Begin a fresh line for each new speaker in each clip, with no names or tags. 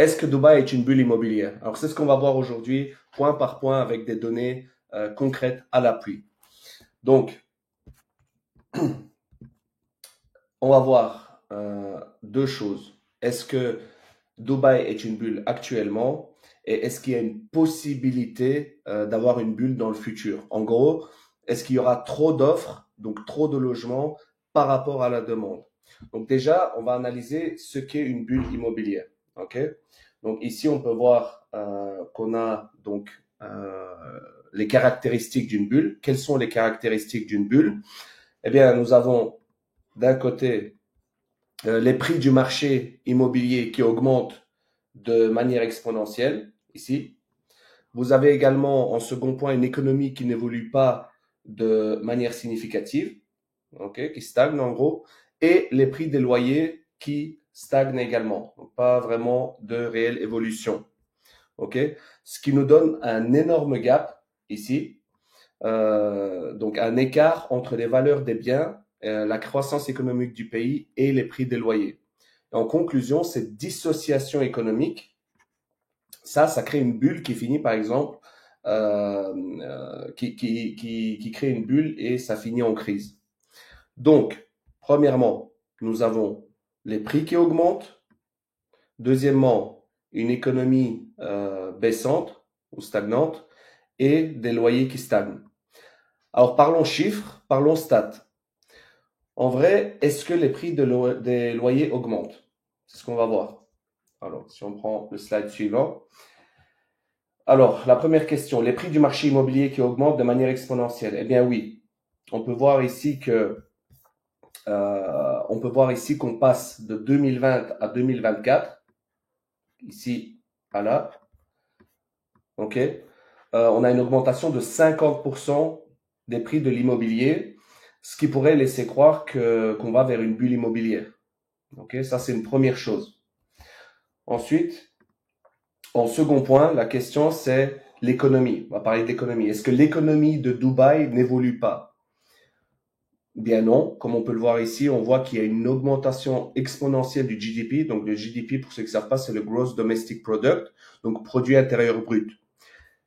est-ce que Dubaï est une bulle immobilière? Alors, c'est ce qu'on va voir aujourd'hui, point par point, avec des données concrètes à l'appui. Donc, on va voir deux choses. Est-ce que Dubaï est une bulle actuellement et est-ce qu'il y a une possibilité d'avoir une bulle dans le futur? En gros, est-ce qu'il y aura trop d'offres, donc trop de logements par rapport à la demande? Donc déjà, on va analyser ce qu'est une bulle immobilière. Ok. Donc ici, on peut voir qu'on a donc les caractéristiques d'une bulle. Quelles sont les caractéristiques d'une bulle? Eh bien, nous avons d'un côté les prix du marché immobilier qui augmentent de manière exponentielle, ici. Vous avez également, en second point, une économie qui n'évolue pas de manière significative, okay, qui stagne en gros, et les prix des loyers qui stagnent également. Donc, pas vraiment de réelle évolution. Okay. Ce qui nous donne un énorme gap ici, donc un écart entre les valeurs des biens, la croissance économique du pays et les prix des loyers. Et en conclusion, cette dissociation économique, ça crée une bulle qui finit par exemple, qui crée une bulle et ça finit en crise. Donc, premièrement, nous avons les prix qui augmentent. Deuxièmement, une économie baissante ou stagnante et des loyers qui stagnent. Alors, parlons chiffres, parlons stats. En vrai, est-ce que les prix des loyers augmentent? C'est ce qu'on va voir. Alors, si on prend le slide suivant. Alors, la première question, les prix du marché immobilier qui augmentent de manière exponentielle. Eh bien oui, on peut voir ici qu'on passe de 2020 à 2024, ici à là. Ok. On a une augmentation de 50% des prix de l'immobilier, ce qui pourrait laisser croire qu'on va vers une bulle immobilière. Ok, ça c'est une première chose. Ensuite, en second point, la question c'est l'économie. On va parler de l'économie. Est-ce que l'économie de Dubaï n'évolue pas? Bien non. Comme on peut le voir ici, on voit qu'il y a une augmentation exponentielle du GDP. Donc le GDP, pour ceux qui ne savent pas, c'est le Gross Domestic Product, donc produit intérieur brut.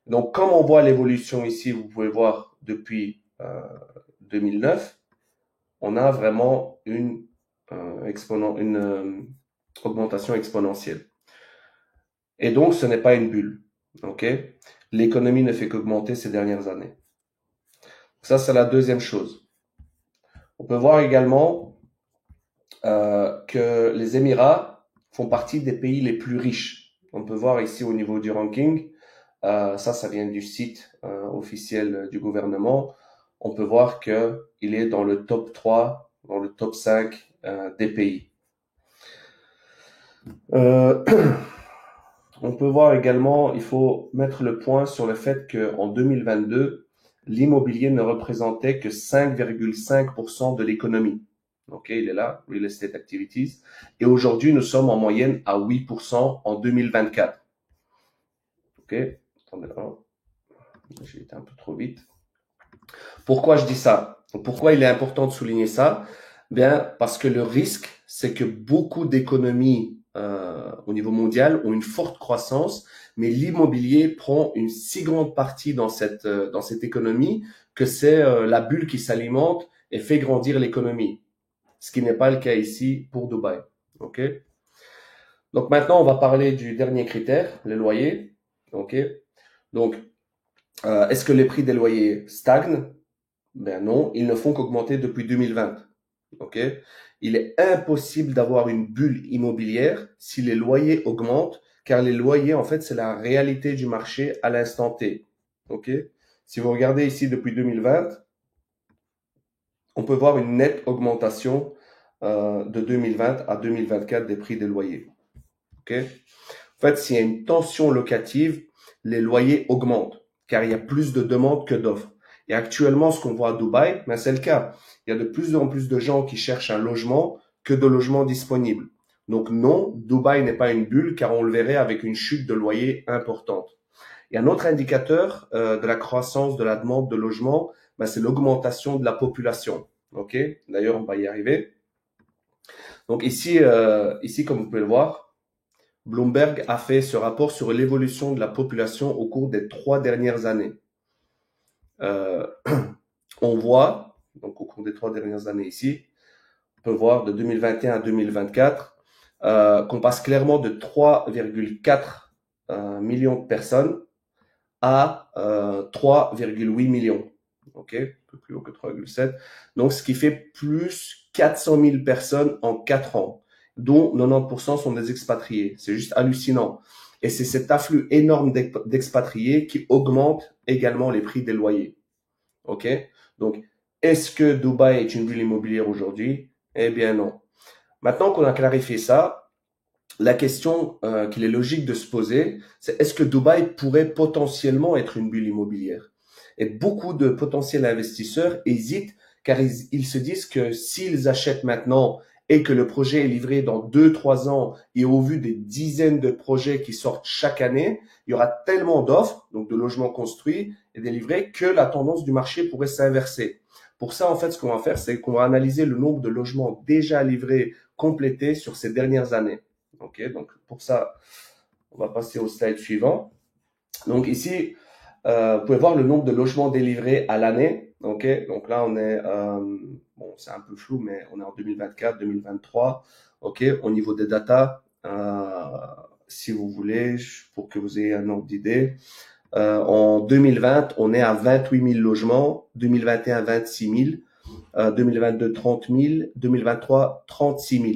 Donc comme on voit l'évolution ici, vous pouvez voir depuis 2009, on a vraiment une augmentation exponentielle. Et donc, ce n'est pas une bulle. Ok. L'économie ne fait qu'augmenter ces dernières années. Ça, c'est la deuxième chose. On peut voir également que les Émirats font partie des pays les plus riches. On peut voir ici au niveau du ranking, ça vient du site officiel du gouvernement. On peut voir qu'il est dans le top 3, dans le top 5 des pays. On peut voir également, il faut mettre le point sur le fait qu'en 2022, l'immobilier ne représentait que 5,5% de l'économie. Ok, il est là, Real Estate Activities. Et aujourd'hui, nous sommes en moyenne à 8% en 2024. Ok, attendez là. J'ai été un peu trop vite. Pourquoi je dis ça? Pourquoi il est important de souligner ça? Bien, parce que le risque, c'est que beaucoup d'économies au niveau mondial ont une forte croissance, mais l'immobilier prend une si grande partie dans cette économie que c'est la bulle qui s'alimente et fait grandir l'économie. Ce qui n'est pas le cas ici pour Dubaï. Ok. Donc maintenant, on va parler du dernier critère, les loyers. Ok. Donc, est-ce que les prix des loyers stagnent? Ben non, ils ne font qu'augmenter depuis 2020. Ok. Il est impossible d'avoir une bulle immobilière si les loyers augmentent, car les loyers, en fait, c'est la réalité du marché à l'instant T. Ok. Si vous regardez ici depuis 2020, on peut voir une nette augmentation de 2020 à 2024 des prix des loyers. Ok. En fait, s'il y a une tension locative, les loyers augmentent, car il y a plus de demandes que d'offres. Et actuellement, ce qu'on voit à Dubaï, ben c'est le cas. Il y a de plus en plus de gens qui cherchent un logement que de logements disponibles. Donc non, Dubaï n'est pas une bulle, car on le verrait avec une chute de loyer importante. Et un autre indicateur de la croissance de la demande de logement, ben c'est l'augmentation de la population. Ok. D'ailleurs, on va y arriver. Donc ici, comme vous pouvez le voir, Bloomberg a fait ce rapport sur l'évolution de la population au cours des 3 dernières années. Euh, on voit, donc au cours des 3 dernières années ici, on peut voir de 2021 à 2024, qu'on passe clairement de 3,4 millions de personnes à 3,8 millions. Ok, un peu plus haut que 3,7. Donc, ce qui fait plus 400 000 personnes en 4 ans, dont 90% sont des expatriés. C'est juste hallucinant. Et c'est cet afflux énorme d'expatriés qui augmente également les prix des loyers. Ok, donc est-ce que Dubaï est une ville immobilière aujourd'hui? Eh bien non. Maintenant qu'on a clarifié ça, la question qu'il est logique de se poser, c'est est-ce que Dubaï pourrait potentiellement être une bulle immobilière? Et beaucoup de potentiels investisseurs hésitent car ils se disent que s'ils achètent maintenant et que le projet est livré dans 2, 3 ans et au vu des dizaines de projets qui sortent chaque année, il y aura tellement d'offres, donc de logements construits et délivrés, que la tendance du marché pourrait s'inverser. Pour ça, en fait, ce qu'on va faire, c'est qu'on va analyser le nombre de logements déjà livrés, complétés sur ces dernières années. Ok, donc pour ça, on va passer au slide suivant. Donc ici, vous pouvez voir le nombre de logements délivrés à l'année. Ok, donc là on est, bon c'est un peu flou, mais on est en 2024, 2023. Ok, au niveau des datas, si vous voulez, pour que vous ayez un ordre d'idée. En 2020, on est à 28 000 logements, 2021, 26 000, 2022, 30 000, 2023, 36 000.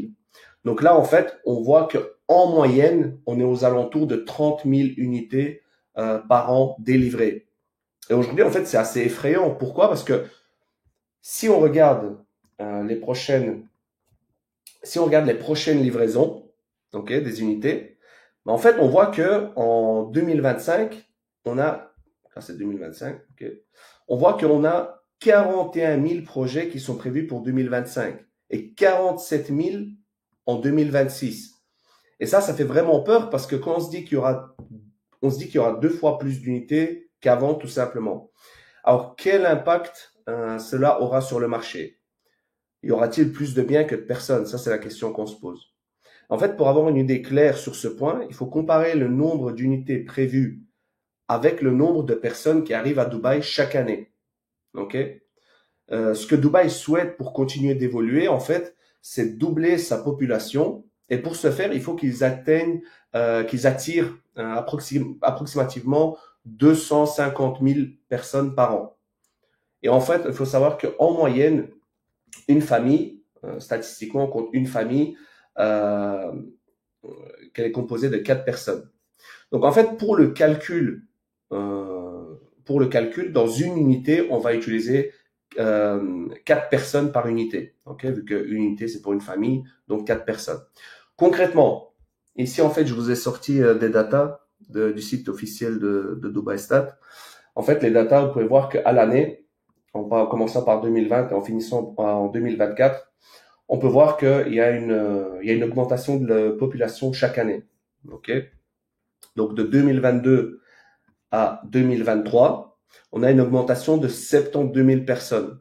Donc là, en fait, on voit que en moyenne, on est aux alentours de 30 000 unités par an délivrées. Et aujourd'hui, en fait, c'est assez effrayant. Pourquoi? Parce que si on regarde les prochaines livraisons, ok, des unités, ben en fait, on voit que en 2025, on a, c'est 2025, ok, on voit qu'on a 41 000 projets qui sont prévus pour 2025 et 47 000 en 2026. Et ça fait vraiment peur parce que quand on se dit qu'il y aura 2 fois plus d'unités qu'avant, tout simplement. Alors, quel impact cela aura sur le marché? Y aura-t-il plus de biens que de personnes? Ça, c'est la question qu'on se pose. En fait, pour avoir une idée claire sur ce point, il faut comparer le nombre d'unités prévues avec le nombre de personnes qui arrivent à Dubaï chaque année. Ok? Ce que Dubaï souhaite pour continuer d'évoluer, en fait, c'est doubler sa population. Et pour ce faire, il faut qu'ils attirent approximativement 250 000 personnes par an. Et en fait, il faut savoir qu'en moyenne, une famille, statistiquement, on compte une famille qu'elle est composée de 4 personnes. Donc en fait, pour le calcul, dans une unité, on va utiliser 4 personnes par unité. Okay, vu qu'une unité, c'est pour une famille, donc 4 personnes. Concrètement, ici, en fait, je vous ai sorti des datas du site officiel de Dubai Stat. En fait, les datas, vous pouvez voir qu'à l'année, en commençant par 2020 et en finissant en 2024, on peut voir qu'il y a une augmentation de la population chaque année. Ok, donc de 2022 à 2023, on a une augmentation de 72 000 personnes.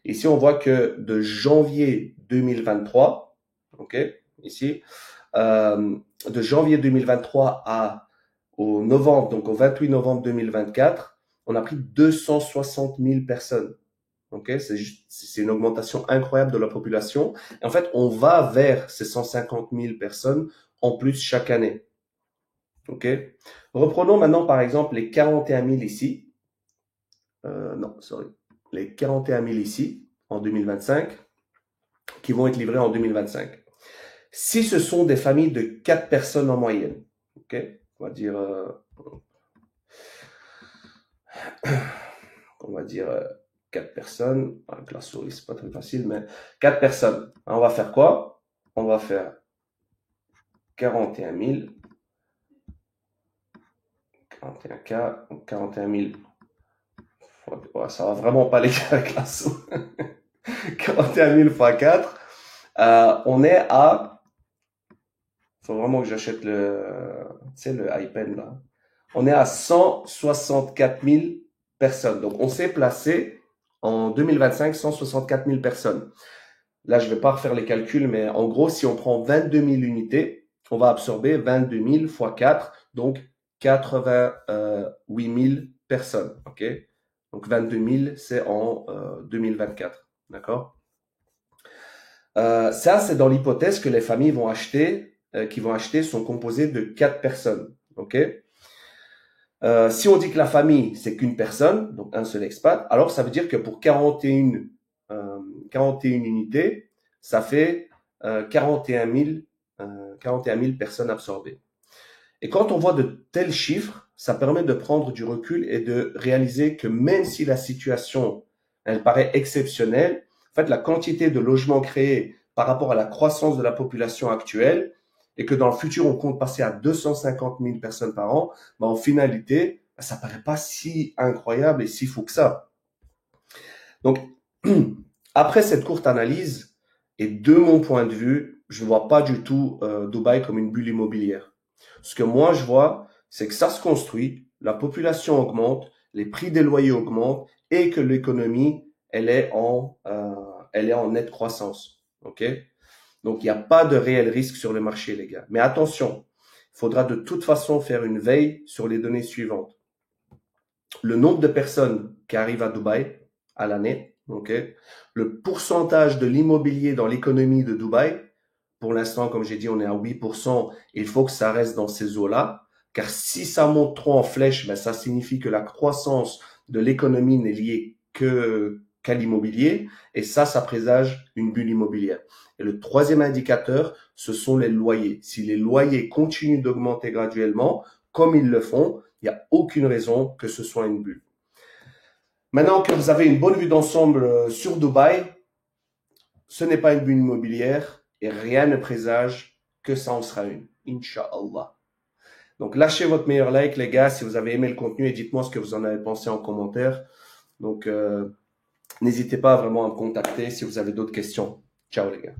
Ici, on voit que de janvier 2023, ok, ici, de janvier 2023 au novembre, donc au 28 novembre 2024, on a pris 260 000 personnes. Ok, c'est une augmentation incroyable de la population. Et en fait, on va vers ces 150 000 personnes en plus chaque année. Ok. Reprenons maintenant par exemple les 41 000 ici. Les 41 000 ici en 2025 qui vont être livrés en 2025. Si ce sont des familles de 4 personnes en moyenne, ok, on va dire, 4 personnes. Avec la souris, c'est pas très facile, mais 4 personnes. On va faire quoi? On va faire 41 000. 41K, 41 000. Ouais, ça va vraiment pas les gars avec la souris. 41 000 fois 4. On est à... Faut vraiment que j'achète le iPad là. On est à 164 000 personnes. Donc, on s'est placé en 2025, 164 000 personnes. Là, je vais pas refaire les calculs, mais en gros, si on prend 22 000 unités, on va absorber 22 000 fois 4, donc 88 000 personnes. Ok, donc 22 000, c'est en 2024. D'accord. Ça, c'est dans l'hypothèse que les familles qui vont acheter sont composées de 4 personnes. Ok. Si on dit que la famille, c'est qu'une personne, donc un seul expat, alors ça veut dire que pour 41 unités, ça fait 41 000 personnes absorbées. Et quand on voit de tels chiffres, ça permet de prendre du recul et de réaliser que même si la situation, elle paraît exceptionnelle, en fait, la quantité de logements créés par rapport à la croissance de la population actuelle, et que dans le futur, on compte passer à 250 000 personnes par an, ben en finalité, ça paraît pas si incroyable et si fou que ça. Donc, après cette courte analyse, et de mon point de vue, je ne vois pas du tout Dubaï comme une bulle immobilière. Ce que moi je vois, c'est que ça se construit, la population augmente, les prix des loyers augmentent et que l'économie, elle est en nette croissance. Ok? Donc il n'y a pas de réel risque sur le marché, les gars. Mais attention, il faudra de toute façon faire une veille sur les données suivantes. Le nombre de personnes qui arrivent à Dubaï à l'année, ok? Le pourcentage de l'immobilier dans l'économie de Dubaï. Pour l'instant, comme j'ai dit, on est à 8%. Il faut que ça reste dans ces eaux-là. Car si ça monte trop en flèche, ben, ça signifie que la croissance de l'économie n'est liée qu'à l'immobilier. Et ça présage une bulle immobilière. Et le troisième indicateur, ce sont les loyers. Si les loyers continuent d'augmenter graduellement, comme ils le font, il n'y a aucune raison que ce soit une bulle. Maintenant que vous avez une bonne vue d'ensemble sur Dubaï, ce n'est pas une bulle immobilière et rien ne présage que ça en sera une. Inch'Allah. Donc, lâchez votre meilleur like, les gars, si vous avez aimé le contenu et dites-moi ce que vous en avez pensé en commentaire. Donc, n'hésitez pas vraiment à me contacter si vous avez d'autres questions. Ciao, les gars.